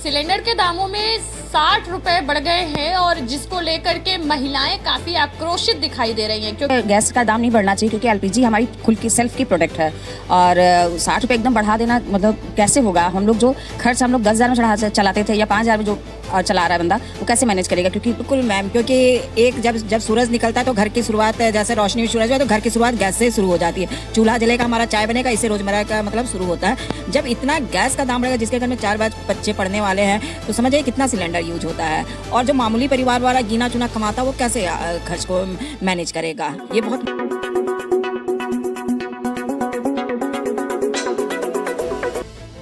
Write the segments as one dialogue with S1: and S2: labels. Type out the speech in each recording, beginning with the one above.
S1: Cylinder के दामों में 60 रुपए बढ़ गए हैं और जिसको लेकर के महिलाएं काफी आक्रोशित दिखाई दे रही हैं क्योंकि
S2: गैस का दाम नहीं बढ़ना चाहिए क्योंकि एलपीजी हमारी खुद की सेल्फ की प्रोडक्ट है और 60 रुपये एकदम बढ़ा देना मतलब कैसे होगा। हम लोग जो खर्च हम लोग 10,000 में चलाते थे या 5,000 में जो चला रहा है बंदा वो कैसे मैनेज करेगा। क्योंकि
S3: बिल्कुल मैम, क्योंकि एक जब सूरज निकलता है तो घर की शुरुआत, जैसे रोशनी सूरज है तो घर की शुरुआत गैस से शुरू हो जाती है। चूल्हा जलेगा, हमारा चाय बनेगा, इससे रोजमर्रा का मतलब शुरू होता है। जब इतना गैस का दाम बढ़ेगा, जिसके घर में 4 बच्चे पढ़ने वाले हैं, तो समझिए कितना सिलेंडर यूज होता है। और जो मामूली परिवार वाला गिना चुना कमाता वो कैसे खर्च को मैनेज करेगा। ये बहुत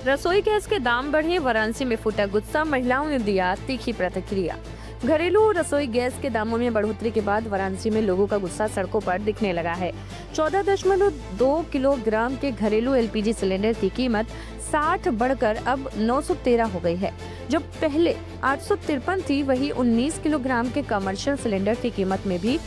S4: रसोई गैस के दाम बढ़े, वाराणसी में फूटा गुस्सा, महिलाओं ने दिया तीखी प्रतिक्रिया। घरेलू रसोई गैस के दामों में बढ़ोतरी के बाद वाराणसी में लोगों का गुस्सा सड़कों पर दिखने लगा है। 14.2 किलोग्राम के घरेलू एलपीजी सिलेंडर की कीमत 60 बढ़कर अब 913 हो गई है। जो पहले 853 थी, वही 19 किलोग्राम के कमर्शियल सिलेंडर की कीमत में भी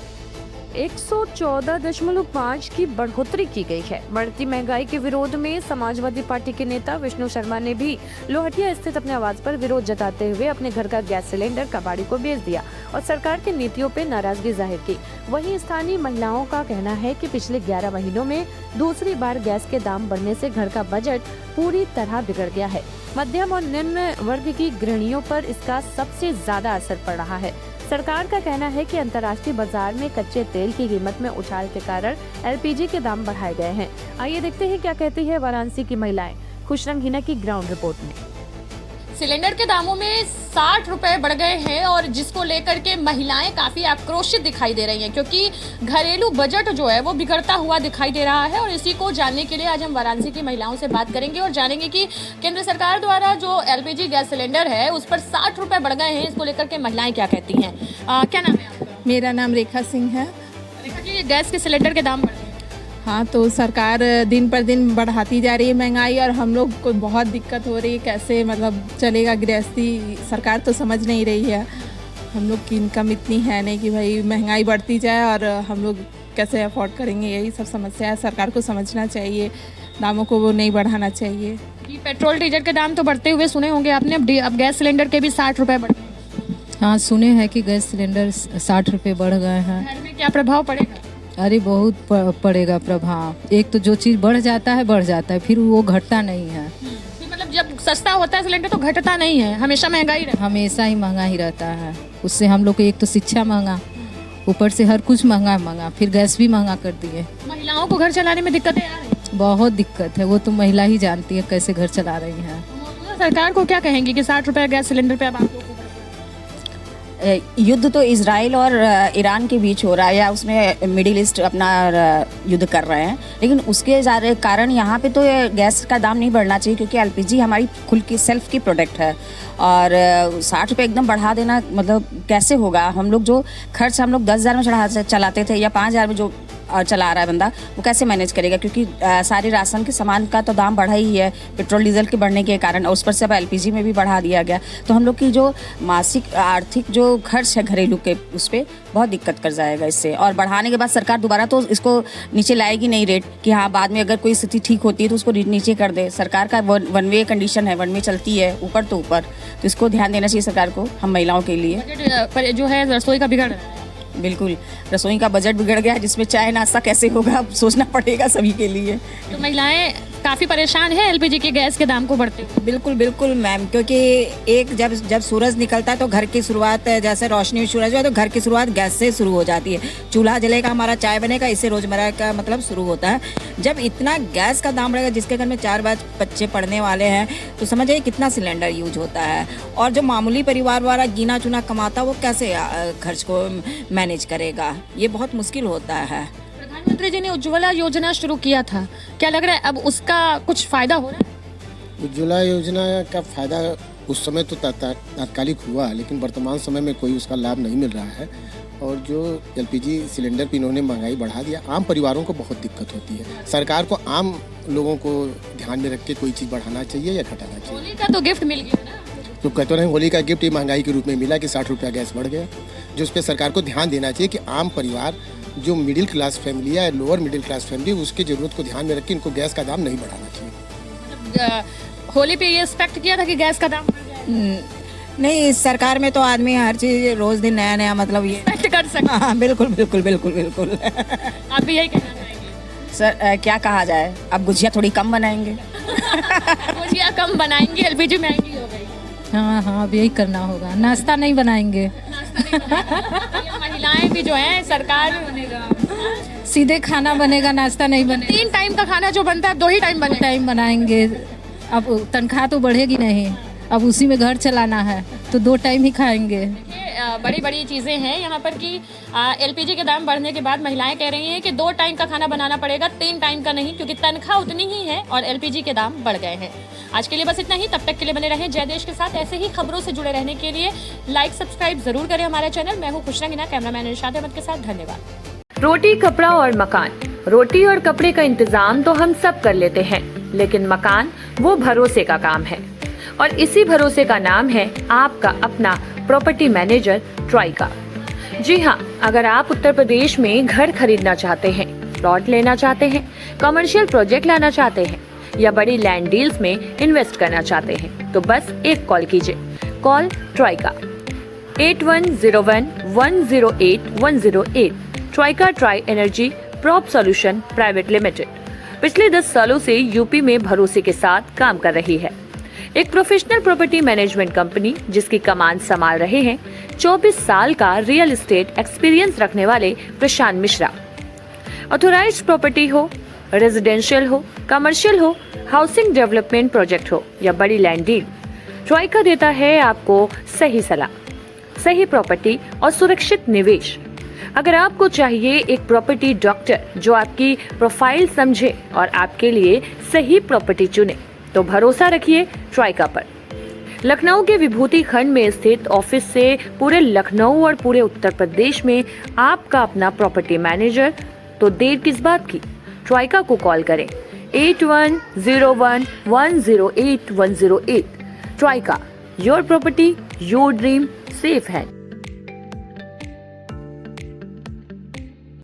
S4: 114.5 की बढ़ोतरी की गई है। बढ़ती महंगाई के विरोध में समाजवादी पार्टी के नेता विष्णु शर्मा ने भी लोहटिया स्थित अपने आवास पर विरोध जताते हुए अपने घर का गैस सिलेंडर कबाड़ी को बेच दिया और सरकार की नीतियों पर नाराजगी जाहिर की। वहीं स्थानीय महिलाओं का कहना है कि पिछले 11 महीनों में दूसरी बार गैस के दाम बढ़ने से घर का बजट पूरी तरह बिगड़ गया है। मध्यम और निम्न वर्ग की गृहिणियों पर इसका सबसे ज्यादा असर पड़ रहा है। सरकार का कहना है कि अंतर्राष्ट्रीय बाजार में कच्चे तेल की कीमत में उछाल के कारण एलपीजी के दाम बढ़ाए गए हैं। आइए देखते हैं क्या कहती है वाराणसी की महिलाएं। खुशरंग हिना की ग्राउंड रिपोर्ट में।
S1: सिलेंडर के दामों में 60 रुपए बढ़ गए हैं और जिसको लेकर के महिलाएं काफी आक्रोशित दिखाई दे रही हैं क्योंकि घरेलू बजट जो है वो बिगड़ता हुआ दिखाई दे रहा है। और इसी को जानने के लिए आज हम वाराणसी की महिलाओं से बात करेंगे और जानेंगे कि केंद्र सरकार द्वारा जो एलपीजी गैस सिलेंडर है उस पर 60 रुपए बढ़ गए हैं, इसको लेकर के महिलाएं क्या कहती हैं। क्या नाम है आपका?
S5: मेरा नाम रेखा सिंह है।
S1: रेखा जी, गैस के सिलेंडर के दाम बढ़ गए।
S5: हाँ, तो सरकार दिन पर दिन बढ़ाती जा रही है महंगाई और हम लोग को बहुत दिक्कत हो रही है। कैसे मतलब चलेगा गृहस्थी, सरकार तो समझ नहीं रही है। हम लोग की इनकम इतनी है नहीं कि भाई महंगाई बढ़ती जाए और हम लोग कैसे अफोर्ड करेंगे। यही सब समस्या है, सरकार को समझना चाहिए, दामों को वो नहीं बढ़ाना चाहिए।
S1: कि पेट्रोल डीजल के दाम तो बढ़ते हुए सुने होंगे आपने, अब गैस सिलेंडर के भी 60 रुपए बढ़ गए।
S6: हाँ, सुने हैं कि गैस सिलेंडर 60 रुपए बढ़ गए हैं।
S1: घर में क्या प्रभाव पड़ेगा?
S6: अरे बहुत पड़ेगा प्रभाव। एक तो जो चीज़ बढ़ जाता है फिर वो घटता नहीं है।
S1: तो मतलब जब सस्ता होता है सिलेंडर तो घटता नहीं है, हमेशा महंगाई रहता है।
S6: हमेशा ही महंगा ही रहता है। उससे हम लोग को एक तो शिक्षा महंगा, ऊपर से हर कुछ महंगा, फिर गैस भी महंगा कर दिए।
S1: महिलाओं को घर चलाने में दिक्कतें आ रही हैं।
S6: बहुत दिक्कत है, वो तो महिला ही जानती है कैसे घर चला रही है।
S1: मौजूदा सरकार को क्या कहेंगे कि 60 रुपए गैस सिलेंडर पे अब आप लोगों को
S2: युद्ध तो इजराइल और ईरान के बीच हो रहा है या उसमें मिडिल ईस्ट अपना युद्ध कर रहे हैं, लेकिन उसके कारण यहाँ पे तो गैस का दाम नहीं बढ़ना चाहिए क्योंकि एलपीजी हमारी खुद की सेल्फ की प्रोडक्ट है और 60 रुपये एकदम बढ़ा देना मतलब कैसे होगा। हम लोग जो खर्च हम लोग 10,000 में चलाते थे या 5,000 में जो चला रहा है बंदा वो कैसे मैनेज करेगा। क्योंकि सारे राशन के सामान का तो दाम बढ़ा ही है पेट्रोल डीजल के बढ़ने के कारण, और उस पर से अब एलपीजी में भी बढ़ा दिया गया। तो हम लोग की जो मासिक आर्थिक जो खर्च है घरेलू के, उस पर बहुत दिक्कत कर जाएगा इससे। और बढ़ाने के बाद सरकार दोबारा तो इसको नीचे लाएगी नहीं रेट कि हाँ बाद में अगर कोई स्थिति ठीक होती है तो उसको नीचे कर दे। सरकार का वन वे कंडीशन है, वन वे चलती है ऊपर तो ऊपर, तो इसको ध्यान देना चाहिए सरकार को। हम महिलाओं के लिए
S1: बजट पर जो है रसोई का बिगड़ रहा है।
S2: बिल्कुल, रसोई का बजट बिगड़ गया है, जिसमें चाय नाश्ता कैसे होगा अब सोचना पड़ेगा सभी के लिए।
S1: तो महिलाएं काफी परेशान है एलपीजी के गैस के दाम को बढ़ते हुए।
S3: बिल्कुल बिल्कुल मैम, क्योंकि एक जब सूरज निकलता है तो घर की शुरुआत, जैसे रोशनी सूरज है तो घर की शुरुआत गैस से शुरू हो जाती है। चूल्हा जलेगा, हमारा चाय बनेगा, इससे रोजमर्रा का मतलब शुरू होता है। जब इतना गैस का दाम बढ़ेगा, जिसके घर में 4 बच्चे पढ़ने वाले हैं, तो समझिए कितना सिलेंडर यूज होता है। और जो मामूली परिवार वाला गिना चुना कमाता वो कैसे खर्च को मैनेज करेगा। ये बहुत मुश्किल होता है।
S1: प्रधानमंत्री जी ने उज्ज्वला योजना शुरू किया था, क्या लग रहा है अब उसका कुछ फायदा हो रहा है?
S7: उज्ज्वला योजना का फायदा उस समय तो तात्कालिक हुआ, लेकिन वर्तमान समय में कोई उसका लाभ नहीं मिल रहा है। और जो एलपीजी सिलेंडर पर इन्होंने महंगाई बढ़ा दिया, आम परिवारों को बहुत दिक्कत होती है। सरकार को आम लोगों को ध्यान में रख के कोई चीज़ बढ़ाना चाहिए या घटाना चाहिए।
S1: होली का तो गिफ्ट मिल गया ना,
S7: तो कहते हैं होली का गिफ्ट ये महंगाई के रूप में मिला कि 60 रुपया गैस बढ़ गया। जो उस पर सरकार को ध्यान देना चाहिए कि आम परिवार जो मिडिल क्लास फैमिली है, लोअर मिडिल क्लास फैमिली, उसकी ज़रूरत को ध्यान में रख के इनको गैस का दाम नहीं बढ़ाना चाहिए।
S1: होली पे ये एक्सपेक्ट किया था कि गैस का दाम बढ़ जाएगा।
S3: नहीं, इस सरकार में तो आदमी हर चीज रोज दिन नया नया मतलब ये
S1: एक्सपेक्ट कर सकते
S3: हाँ बिल्कुल बिल्कुल बिल्कुल बिल्कुल
S1: हैं। आप भी यही कहना चाहेंगे?
S2: सर क्या कहा जाए, अब गुजिया थोड़ी कम बनाएंगे।
S1: गुजिया कम बनाएंगे, एलपीजी महंगी हो गई।
S6: हाँ हाँ, अब यही करना होगा, नाश्ता नहीं बनाएंगे।
S1: ये महिलाएं भी जो हैं, सरकार
S6: सीधे खाना बनेगा, नाश्ता नहीं बनेगा।
S1: 3 टाइम का खाना जो बनता है 2 ही टाइम बनेगा।
S6: टाइम बनाएंगे, अब तनख्वाह तो बढ़ेगी नहीं, अब उसी में घर चलाना है तो 2 टाइम ही खाएंगे।
S1: बड़ी बड़ी चीज़ें हैं यहाँ पर कि एलपीजी के दाम बढ़ने के बाद महिलाएं कह रही हैं कि 2 टाइम का खाना बनाना पड़ेगा, 3 टाइम का नहीं, क्योंकि तनख्वाह उतनी ही है और एलपीजी के दाम बढ़ गए हैं। आज के लिए बस इतना ही। तब तक के लिए बने रहें जय देश के साथ। ऐसे ही खबरों से जुड़े रहने के लिए लाइक सब्सक्राइब जरूर करें हमारा चैनल। मैं हूँ खुशना गिना, कैमरामैन इरशाद अहमद के साथ। धन्यवाद।
S4: रोटी, कपड़ा और मकान। रोटी और कपड़े का इंतजाम तो हम सब कर लेते हैं, लेकिन मकान वो भरोसे का काम है, और इसी भरोसे का नाम है आपका अपना प्रॉपर्टी मैनेजर ट्राइका। जी हाँ, अगर आप उत्तर प्रदेश में घर खरीदना चाहते हैं, प्लॉट लेना चाहते हैं, कमर्शियल प्रोजेक्ट लाना चाहते हैं या बड़ी लैंड डील्स में इन्वेस्ट करना चाहते हैं, तो बस एक कॉल कीजिए। Call Traika 8101108108। Traika Tri Energy Prop Solution Private Limited पिछले 10 सालों से यूपी में भरोसे के साथ काम कर रही है। एक प्रोफेशनल प्रॉपर्टी मैनेजमेंट कंपनी जिसकी कमान संभाल रहे हैं 24 साल का रियल एस्टेट एक्सपीरियंस रखने वाले प्रशांत मिश्रा। ऑथोराइज्ड प्रॉपर्टी हो, रेजिडेंशियल हो, कमर्शियल हो, हाउसिंग डेवलपमेंट प्रोजेक्ट हो या बड़ी लैंड डील, ट्राइका देता है आपको सही सलाह, सही प्रॉपर्टी और सुरक्षित निवेश। अगर आपको चाहिए एक प्रॉपर्टी डॉक्टर जो आपकी प्रोफाइल समझे और आपके लिए सही प्रॉपर्टी चुने, तो भरोसा रखिए ट्राइका पर। लखनऊ के विभूति खंड में स्थित ऑफिस से पूरे लखनऊ और पूरे उत्तर प्रदेश में आपका अपना प्रॉपर्टी मैनेजर, तो देर किस बात की, ट्राइका को कॉल करें 8101108108। Traika, your property your dream safe है।